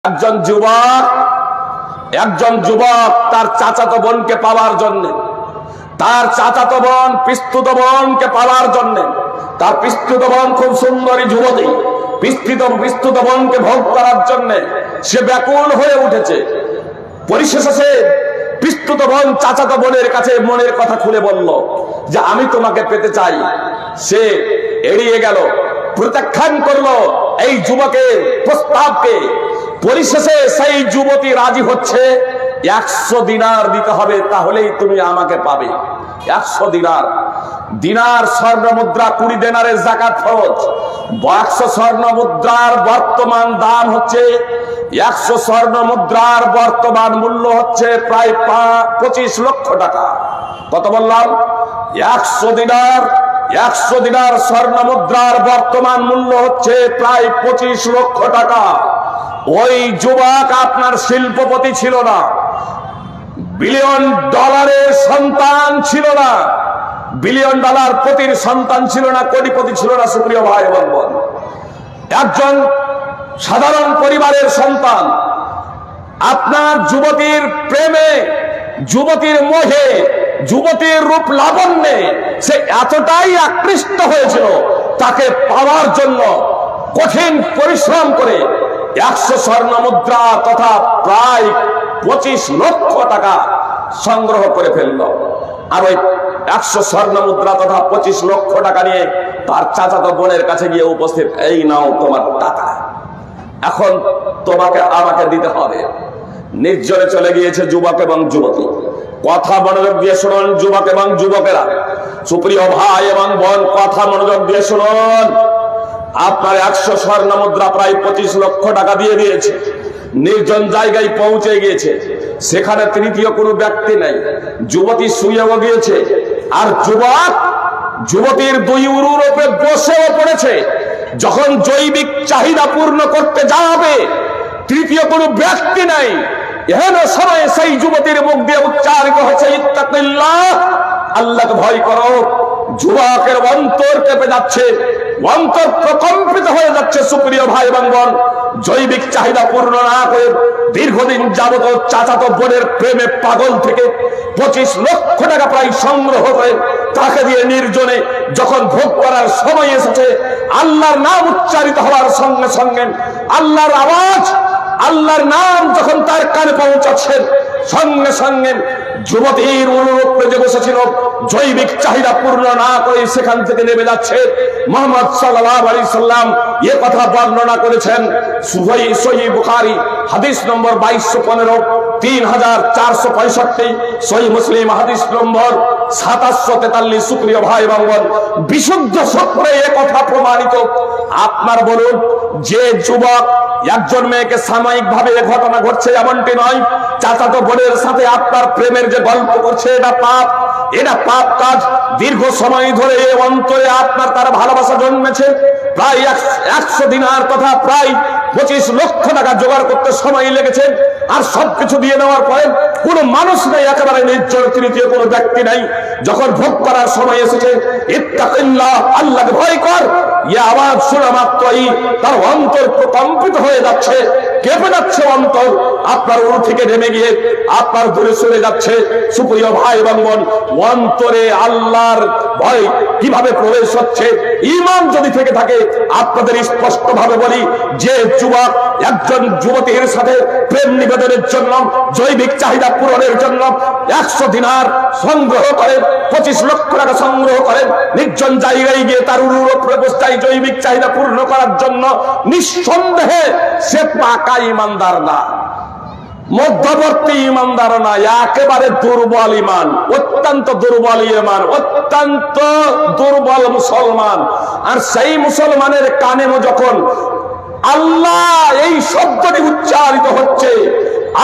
একজন যুবক তার চাচাতো বোনকে পাওয়ার জন্য, তার চাচাতো বোন পিস্তুত বোনকে পাওয়ার জন্য, তার পিস্তুত বোন খুব সুন্দরী যুবতী, পিস্তুত বোনকে ভোগ করার জন্য সে ব্যাকুল হয়ে উঠেছে। পরিশেষে সে পিস্তুত বোন চাচাতো বোনের কাছে মনের কথা খুলে বলল যে আমি তোমাকে পেতে চাই। সে এড়িয়ে গেল, প্রত্যাখ্যান করলো এই যুবকের প্রস্তাবকে। পরিশেষে সেই যুবতী রাজি হচ্ছে, 100 দিনার দিতে হবে, তাহলেই তুমি আমাকে পাবে। 100 দিনার স্বর্ণ মুদ্রা, 20 দিনারের যাকাত ফরজ। 100 স্বর্ণ মুদ্রার বর্তমান দাম হচ্ছে 100 স্বর্ণ মুদ্রার বর্তমান মূল্য হচ্ছে প্রায় 25 লক্ষ টাকা। কত বললাম? 100 দিনার স্বর্ণ মুদ্রার বর্তমান মূল্য হচ্ছে প্রায় 25 লক্ষ টাকা। ওই যুবক আপনার শিল্পপতি ছিল না, বিলিয়ন ডলারের সন্তান ছিল না, বিলিয়ন ডলার পতির সন্তান ছিল না, কোটিপতি ছিল না। সুপ্রিয় ভাই এবং বোন, একজন সাধারণ পরিবারের সন্তান আপনার যুবতীর প্রেমে, যুবতীর মোহে, যুবতীর রূপ লাবণ্যে সে এতটাই আকৃষ্ট হয়েছিল, তাকে পাওয়ার জন্য কঠিন পরিশ্রম করে 100 স্বর্ণ মুদ্রা তথা প্রায় 25 লক্ষ টাকা সংগ্রহ করে ফেলল। আর ওই 100 স্বর্ণ মুদ্রা তথা 25 লক্ষ টাকা নিয়ে তার চাচাতো বোনের কাছে গিয়ে উপস্থিত, এই নাও তোমার টাকা, এখন তোমাকে আমাকে দিতে হবে। নির্জনে চলে গিয়েছে যুবক এবং যুবতী। কথা মনোযোগ দিয়ে শুনুন যুবক এবং যুবকেরা, সুপ্রিয় ভাই এবং বোন, কথা মনোযোগ দিয়ে শুনুন। আপনার 100 স্বর্ণ মুদ্রা প্রায় 25 লক্ষ টাকা দিয়ে দিয়েছে, নির্জন জায়গায় পৌঁছে গিয়েছে, সেখানে তৃতীয় কোনো ব্যক্তি নাই, যুবতী শুয়েও গিয়েছে, আর যুবতীর 2 উরুর উপরে বসেও পড়েছে। যখন জৈবিক চাহিদা পূর্ণ করতে যাবে, তৃতীয় কোনো ব্যক্তি নাই, এহেন সময়ে সেই যুবতীর মুখ দিয়ে উচ্চারিত হচ্ছে ইত্তাকিল্লাহ, আল্লাহকে ভয় করো। যুবকের অন্তর কেঁপে যাচ্ছে, অন্তর প্রকম্পিত হয়ে যাচ্ছে। সুপ্রিয় ভাই এবং বোন, জৈবিক চাহিদা পূর্ণ না করে দীর্ঘদিন যাবত চাচাতো বোনের প্রেমে পাগল থেকে 25 লক্ষ টাকা প্রায় সংগ্রহ করে তাকে দিয়ে নির্জনে যখন ভোগ করার সময় এসেছে, আল্লাহর নাম উচ্চারিত হওয়ার সঙ্গে সঙ্গে, আল্লাহর আওয়াজ, আল্লাহর নাম যখন তার কানে পৌঁছাচ্ছে, সঙ্গে সঙ্গে যুবতীর উপরে যে বসেছিল জৈবিক চাহিদা পূর্ণ না করে সেখান থেকে নেমে যাচ্ছে। মুহাম্মদ সাল্লাল্লাহু আলাইহি সাল্লাম এই কথা বর্ণনা করেছেন সহিহ বুখারী হাদিস নম্বর 2215, 3465, সহিহ মুসলিম হাদিস নম্বর 2743। সুপ্রিয় ভাই এবং বোন, বিশুদ্ধ সূত্রে এই কথা প্রমাণিত। আপনার বলুন, যে যুবক একজন মেয়েকে সাময়িক ভাবে ঘটনা ঘটছে এমনটি নয়, চাচাতো বোনের সাথে আপনার প্রেমের যে গল্প করছে, এটা পাপ, এটা পাপ কাজ। দীর্ঘ সময় ধরে এই অন্তরে আপনার তার ভালোবাসা জন্মেছে, প্রায় 100 দিনার কথা প্রায় 25 লক্ষ টাকা জোগাড় করতে সময় লেগেছে। আর সবকিছু দিয়ে নেওয়ার পরে কোনো মানুষ নেই, একেবারে নির্জন, তৃতীয় কোনো ব্যক্তি নাই। যখন ভোগ করার সময় এসেছে, ইত্তাকিল্লাহ, আল্লাহকে ভয় কর, এই আওয়াজ শোনা মাত্রই তার অন্তর প্রকম্পিত হয়ে যাচ্ছে, কেঁপে যাচ্ছে অন্তর, আপনার উরু থেকে নেমে গিয়ে আপনার দূরে চলে যাচ্ছে। সুপ্রিয় ভাই এবং বোন, অন্তরে আল্লাহর ভয় কিভাবে প্রবেশ হচ্ছে? ঈমান যদি থেকে থাকে, আপনাদের স্পষ্ট ভাবে বলি, যে যুবক একজন যুবতীর সাথে প্রেম নিবেদনের জন্য, জৈবিক চাহিদা পূরণের জন্য 100 দিনার সংগ্রহ করেন, 25 লক্ষ টাকা সংগ্রহ করেন, নির্জন জায়গায় গিয়ে তার উরুর উপরে বসে জৈবিক চাহিদা পূর্ণ করার জন্য, নিঃসন্দেহে সে পাকা ঈমানদার না, মধ্যবর্তী ঈমানদার না, একেবারে দুর্বল ঈমান, অত্যন্ত দুর্বল ঈমান, অত্যন্ত দুর্বল মুসলমান। আর সেই মুসলমানের কানে যখন আল্লাহ এই শব্দটি উচ্চারিত হচ্ছে,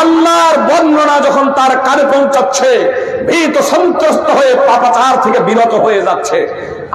আল্লাহর বর্ণনা যখন তার কানে পৌঁছাচ্ছে, ভীত সন্ত্রস্ত হয়ে পাপাচার থেকে বিরত হয়ে যাচ্ছে।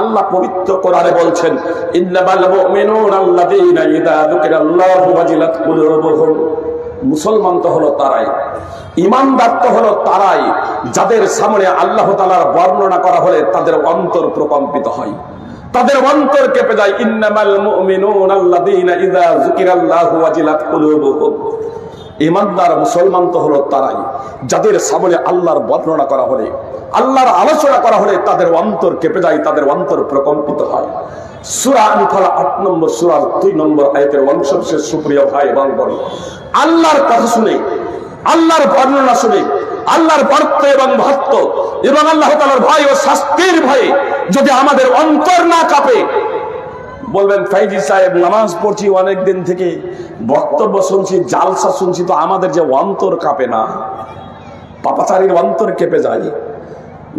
আল্লাহ পবিত্র কোরআনে বলছেন, ইন্নামাল মুমিনুনা আল্লাযীনা ইযা যুকিরাল্লাহু ওয়াজিলাত কুলুবুহুম। মুসলমান তো হলো তারাই, ঈমানদার তো হলো তারাই, যাদের সামনে আল্লাহ তাআলার বর্ণনা করা হলে তাদের অন্তর প্রকম্পিত হয়, তাদের অন্তর কেঁপে যায়। ইন্নামাল মুমিনুনা আল্লাযীনা ইযা যুকিরাল্লাহু ওয়াজিলাত কুলুবুহুম। ঈমানদার মুসলমান তো হলো তারাই যাদের সামনে আল্লাহর বর্ণনা করা হলে, আল্লাহর আলোচনা করা হলে তাদের অন্তর কেঁপে যায়, তাদের অন্তর প্রকম্পিত হয়। সূরা আনফাল ৮ নম্বর সূরার ২ নম্বর আয়াতের অংশবিশেষ সুপ্রিয় ভাই এবং বোন, আল্লাহর কথা শুনে, আল্লাহর বর্ণনা শুনে, আল্লাহর বর্ত এবং ভক্ত এবং আল্লাহ তাআলার ভয় ও শাস্তির ভয়ে যদি আমাদের অন্তর না কাঁপে, বলবেন ফাইজি সাহেব নামাজ পড়ছি অনেক দিন থেকে, বক্তব্য শুনছি, জালসা শুনছি, তো আমাদের যে অন্তর কাঁপে না? পাপাচারীর অন্তর কেঁপে যায়,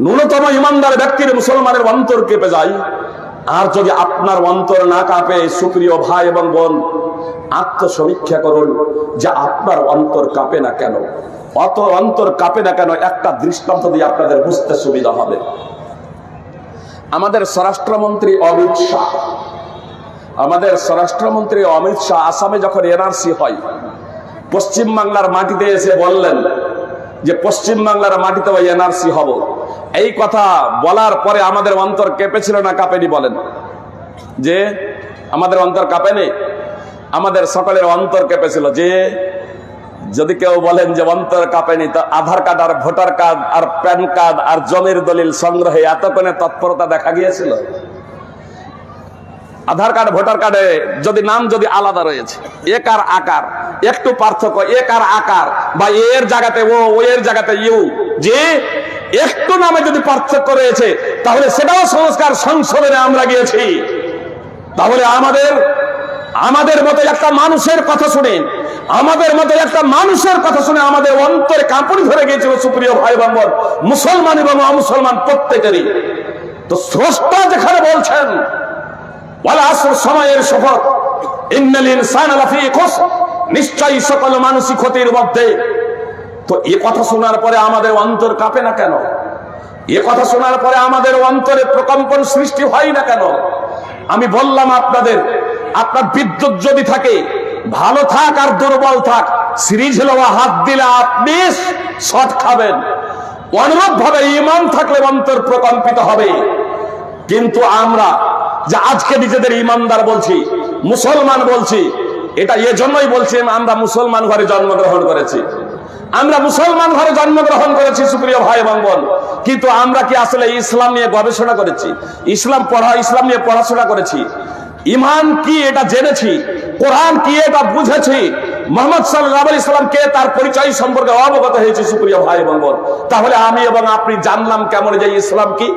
ন্যূনতম ইমানদার ব্যক্তির মুসলমানের অন্তর কেঁপে যায়। আর যদি আপনার অন্তর না কাঁপে, সুপ্রিয় ভাই এবং বোন, আত্মসমীক্ষা করুন যে আপনার অন্তর কাঁপে না কেন, অত অন্তর কাঁপে না কেন। একটা দৃষ্টান্ত দিয়ে আপনাদের বুঝতে সুবিধা হবে। আমাদের স্বরাষ্ট্রমন্ত্রী অমিত শাহ আসামে যখন এনআরসি হয়, পশ্চিমবাংলার মাটিতে এসে বললেন যে পশ্চিমবাংলার মাটিতে ওই এনআরসি হব। এই কথা বলার পরে আমাদের অন্তর কেঁপেছিল না কাঁপেনি? বলেন যে আমাদের অন্তর কাঁপেনি? আমাদের সকলের অন্তর কেঁপেছিল। যে যদি কেউ বলেন যে অন্তর কাঁপেনি, তো আধার কার্ড আর ভোটার কার্ড আর প্যান কার্ড আর জমির দলিল সংগ্রহে এতক্ষণে তৎপরতা দেখা গিয়েছিল? আধার কার্ড ভোটার কার্ডে যদি নাম যদি আলাদা রয়েছে, এক আর আকার একটু পার্থক্য, এক আর আকার, বা এর জায়গাতে ও, ও এর জায়গাতে ইউ, যে একটু নামে যদি পার্থক্য রয়েছে, তাহলে সেটাও সংস্কার সংশোধনে আমরা গিয়েছি। তাহলে আমাদের মতো একটা মানুষের কথা শুনে, আমাদের মতো একটা মানুষের কথা শুনে আমাদের অন্তরে কাঁপুনি ধরে গিয়েছিল সুপ্রিয় ভাই বোন, মুসলমান এবং অমুসলমান প্রত্যেকেরই। তো স্রষ্টা যেখানে বলছেন ওয়াল আসর, সময়ের শপথ, ইন্নাল ইনসানা লাফি খুসর, নিশ্চয়ই সকল মানুষই ক্ষতির মধ্যে। তো এই কথা শোনার পরে আমাদের অন্তর কাঁপে না কেন? এই কথা শোনার পরে আমাদের অন্তরে প্রকম্পন সৃষ্টি হয় না কেন? আমি বললাম আপনাদের, আপনার বিদ্যুৎ যদি থাকে, ভালো থাক আর দুর্বল থাক, সিরিজ হলো হাত দিলে আপনি শট খাবেন। অনুরূপ ভাবে ঈমান থাকলে অন্তর প্রকম্পিত হবে। কিন্তু আমরা যে আজকে নিজেদের ইমানদার বলছি, মুসলমান বলছি, এটা এজন্যই বলছি আমরা মুসলমান ঘরে জন্মগ্রহণ করেছি, আমরা মুসলমান ঘরে জন্মগ্রহণ করেছি সুপ্রিয় ভাই এবং বোন। কিন্তু আমরা কি আসলে ইসলাম নিয়ে গবেষণা করেছি? ইসলাম নিয়ে পড়াশোনা করেছি? ইমান কি এটা জেনেছি? কোরআন কি এটা বুঝেছি? মুহাম্মদ সাল্লাল্লাহু আলাইহি সাল্লাম কে, তার পরিচয় সম্পর্কে অবগত হয়েছে সুপ্রিয় ভাই এবং বোন। তাহলে আমি এবং আপনি জানলাম কেমন যে ইসলাম কি?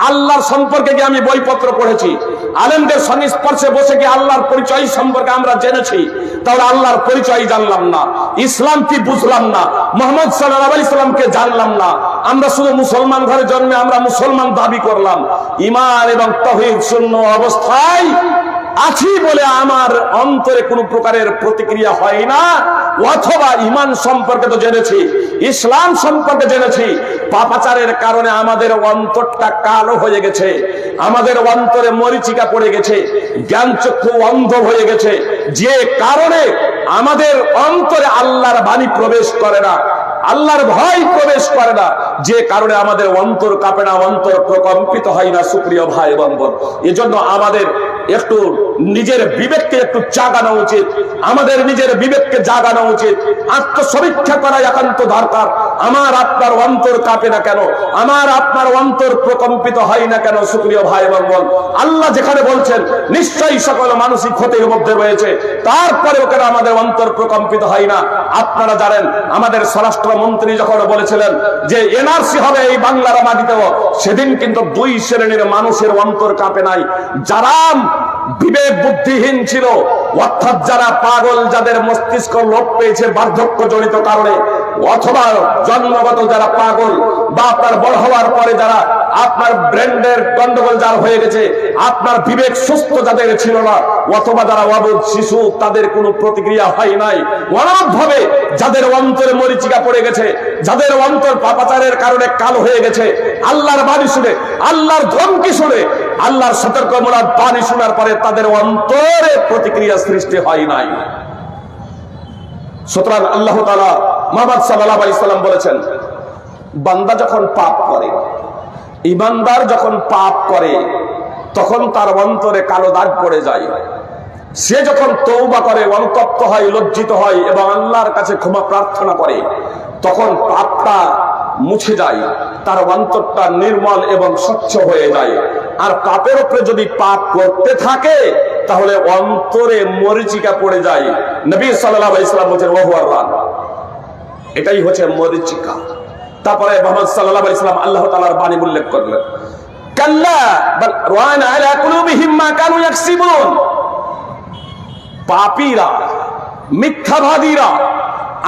আল্লাহর সম্পর্কে কি আমি বইপত্র পড়েছি? আলেমদের সংস্পর্শে বসে কি আল্লাহর পরিচয় সম্পর্কে আমরা জেনেছি? তাহলে আল্লাহর পরিচয় জানলাম না, ইসলাম কি বুঝলাম না, মুহাম্মদ সাল্লাল্লাহু আলাইহি সাল্লামকে জানলাম না। আমরা শুধু মুসলমান ঘরে জন্মে আমরা মুসলমান দাবি করলাম, ঈমান এবং তাওহীদ শূন্য অবস্থায় আছি বলে আমার অন্তরে কোনো প্রকারের প্রতিক্রিয়া হয় না। অথবা ঈমান সম্পর্কে তো জেনেছি, ইসলাম সম্পর্কে জেনেছি, পাপাচারের কারণে আমাদের অন্তরটা কালো হয়ে গেছে, আমাদের অন্তরে মরিচিকা পড়ে গেছে, জ্ঞান চক্ষু অন্ধ হয়ে গেছে, যে কারণে আমাদের অন্তরে আল্লাহর বাণী প্রবেশ করে না, আল্লাহর ভয় প্রবেশ করে না, যে কারণে আমাদের অন্তর কাঁপে না, অন্তর প্রকম্পিত হয় না সুপ্রিয় ভাই এবং বোন। এজন্য আমাদের একটু নিজের বিবেককে একটু জাগানো উচিত, আমাদের নিজের বিবেককে জাগানো উচিত, আত্মসমীক্ষা করা একান্ত দরকার। আমার আপনার অন্তর কাঁপে না কেন? আমার আপনার অন্তর প্রকম্পিত হয় না কেন সুপ্রিয় ভাই এবং বোন? আল্লাহ যেখানে বলছেন নিশ্চয়ই সকল মানুষই ক্ষতির মধ্যে রয়েছে, তারপরেও কেন আমাদের অন্তর প্রকম্পিত হয় না? আপনারা জানেন আমাদের স্বরাষ্ট্রমন্ত্রী যখন বলেছিলেন যে এনআরসি হবে এই বাংলার মাটিতেও, সেদিন কিন্তু দুই শ্রেণীর মানুষের অন্তর কাঁপে নাই। যারা বিবেক বুদ্ধিহীন ছিল, অর্থাৎ যারা পাগল, যাদের মস্তিষ্ক লোপ পেয়েছে বার্ধক্য জনিত কারণে, অথবা জন্মগত যারা পাগল, বা আপনার বড় হওয়ার পরে যারা আপনার ব্রেনের গন্ডগোল যার হয়ে গেছে, আপনার বিবেক সুস্থ যাদের ছিল না, অথবা যারা অবুঝ শিশু, তাদের কোনো প্রতিক্রিয়া হয় নাই। অনুরূপভাবে যাদের অন্তরে মরিচিকা পড়ে গেছে, যাদের অন্তর পাপাচারের কারণে কালো হয়ে গেছে, আল্লাহর বাণী শুনে, আল্লাহর ধমকি শুনে, আল্লাহর সতর্কমূলক বাণী শোনার পরে তাদের অন্তরে প্রতিক্রিয়া সৃষ্টি হয় নাই। সুতরাং আল্লাহ তাআলা মুহাম্মদ সাল্লাল্লাহু আলাইহি সাল্লাম বলেছেন, বান্দা যখন পাপ করে, ঈমানদার যখন পাপ করে, তখন তার অন্তরে কালো দাগ পড়ে যায়। সে যখন তওবা করে, অনুতপ্ত হয়, লজ্জিত হয় এবং আল্লাহর কাছে ক্ষমা প্রার্থনা করে, তখন পাপটা মুছে যায়, তার অন্তরটা নির্মল এবং স্বচ্ছ হয়ে যায়। আর পাপের উপরে যদি পাপ করতে থাকে তাহলে অন্তরে মরিচিকা পড়ে যায়। নবী সাল্লাল্লাহু আলাইহি ওয়াসাল্লাম বলেন ওয়াহুয়ার রান, এটাই হচ্ছে মরিচিকা। তারপরে মুহাম্মদ সাল্লাল্লাহু আলাইহি ওয়াসাল্লাম আল্লাহ তাআলার বাণী উল্লেখ করলেন, কাল্লা বাল রানা আলা কুলুবিহিম মা কানু ইয়াকসিবুন। পাপীরা, মিথ্যাবাদীরা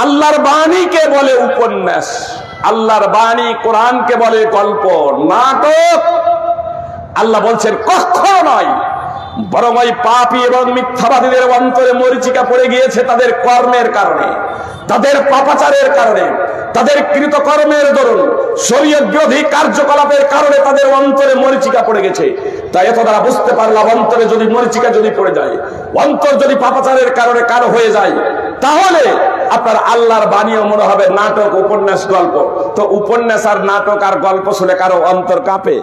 আল্লাহর বাণীকে বলে উপন্যাস, আল্লাহর বাণী কোরআনকে বলে গল্প, নাটক। আল্লাহ বলছেন কখনো নয়, বরং ওই পাপী এবং মিথ্যাবাদীদের অন্তরে মরিচিকা পড়ে গিয়েছে তাদের কর্মের কারণে, তাদের পাপাচারের কারণে, তাদের কৃতকর্মের দরুন, শরীয়ত বিরোধী কার্যকলাপের কারণে তাদের অন্তরে মরিচিকা পড়ে গেছে। তাই এত দ্বারা বুঝতে পারলাম, অন্তরে যদি মরিচিকা যদি পড়ে যায়, অন্তর যদি পাপাচারের কারণে কারো হয়ে যায়, তাহলে আপনার আল্লাহর বাণীও মনে হবে নাটক, উপন্যাস, গল্প। তো উপন্যাস আর নাটক আর গল্প শুনে কারো অন্তর কাঁপে?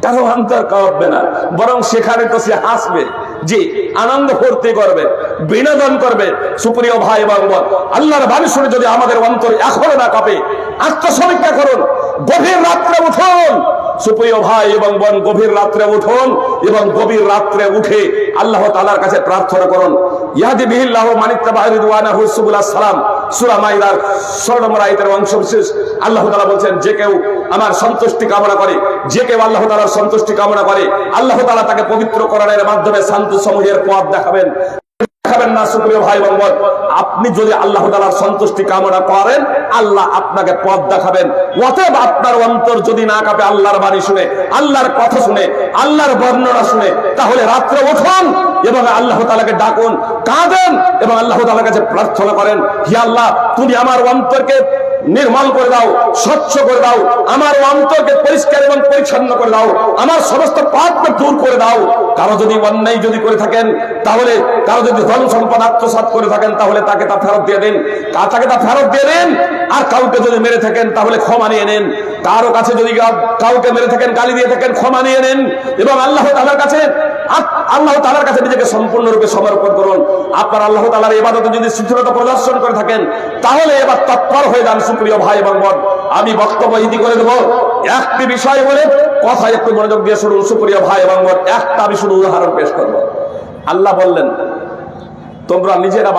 কারো অন্তর কাঁপবে না, বরং সেখানে তো সে হাসবে, যে আনন্দ ফুর্তি করবে, বিনোদন করবে। সুপ্রিয় ভাই এবং বোন, আল্লাহর বাণী শুনে যদি আমাদের অন্তর এখনো না কাঁপে, আত্মসমীক্ষা করুন, গভীর রাত্রে উঠুন। সুপ্রিয় ভাই এবং বোন, গভীর রাত্রে উঠুন এবং গভীর রাত্রে উঠে আল্লাহ তাআলার কাছে প্রার্থনা করুন। ইয়াহদি বিহিল্লাহু মান ইত্তাবা রিদওয়ানাহু সুবুলাস সালাম, সূরা মাইদার 16 নম্বর আয়াতের অংশবিশেষ। আল্লাহ তাআলা বলেন, যে কেউ আমার সন্তুষ্টি কামনা করে, যে কেউ আল্লাহ তাআলার সন্তুষ্টি কামনা করে, আল্লাহ তাআলা তাকে পবিত্র করণের মাধ্যমে শান্তি সমূহের পথ দেখাবেন না। সুপ্রিয় ভাই এবং বোন, আপনি যদি আল্লাহ তাআলার সন্তুষ্টি কামনা করেন, আল্লাহ আপনাকে পথ দেখাবেন। অতএব আপনার অন্তর যদি না কাঁপে আল্লাহর বাণী শুনে, আল্লাহর কথা শুনে, আল্লাহর বর্ণনা শুনে, তাহলে রাত্রে উঠুন এবং আল্লাহ তাআলাকে ডাকুন, কাঁদেন এবং আল্লাহ তাআলার কাছে প্রার্থনা করেন, হে আল্লাহ, তুমি আমার অন্তরকে নির্মল করে দাও, স্বচ্ছ করে দাও, আমার অন্তরকে পরিষ্কার এবং পরিচ্ছন্ন করে দাও, আমার সমস্ত পাপকে দূর করে দাও। কারো যদি অন্যায় যদি করে থাকেন, তাহলে কারো যদি ধন সম্পদ আত্মসাৎ করে থাকেন, তাহলে তাকে তা ফেরত দিয়ে দিন, তাকে তা ফেরত দিয়ে দিন। আর কাউকে যদি মেরে থাকেন তাহলে ক্ষমা নিয়ে নেন, কারো কাছে যদি কাউকে মেরে থাকেন, গালি দিয়ে থাকেন, ক্ষমা নিয়ে নেন এবং আল্লাহ তাআলার কাছে নিজেকে সম্পূর্ণরূপে সমর্পণ করুন। আপনার আল্লাহ তাআলার ইবাদতে যদি শিথিলতা প্রদর্শন করে থাকেন, তাহলে এবার তৎপর হয়ে যান। সুপ্রিয় ভাই এবং বোন, আমি বক্তব্য ইতি করে দেব একটি বিষয় বলে, কথা একটু মনোযোগ দিয়ে শুনুন। সুপ্রিয় ভাই এবং বোন, একটা আমি শুধু উদাহরণ পেশ করব। আল্লাহ বললেন, তোমরা নিজেরা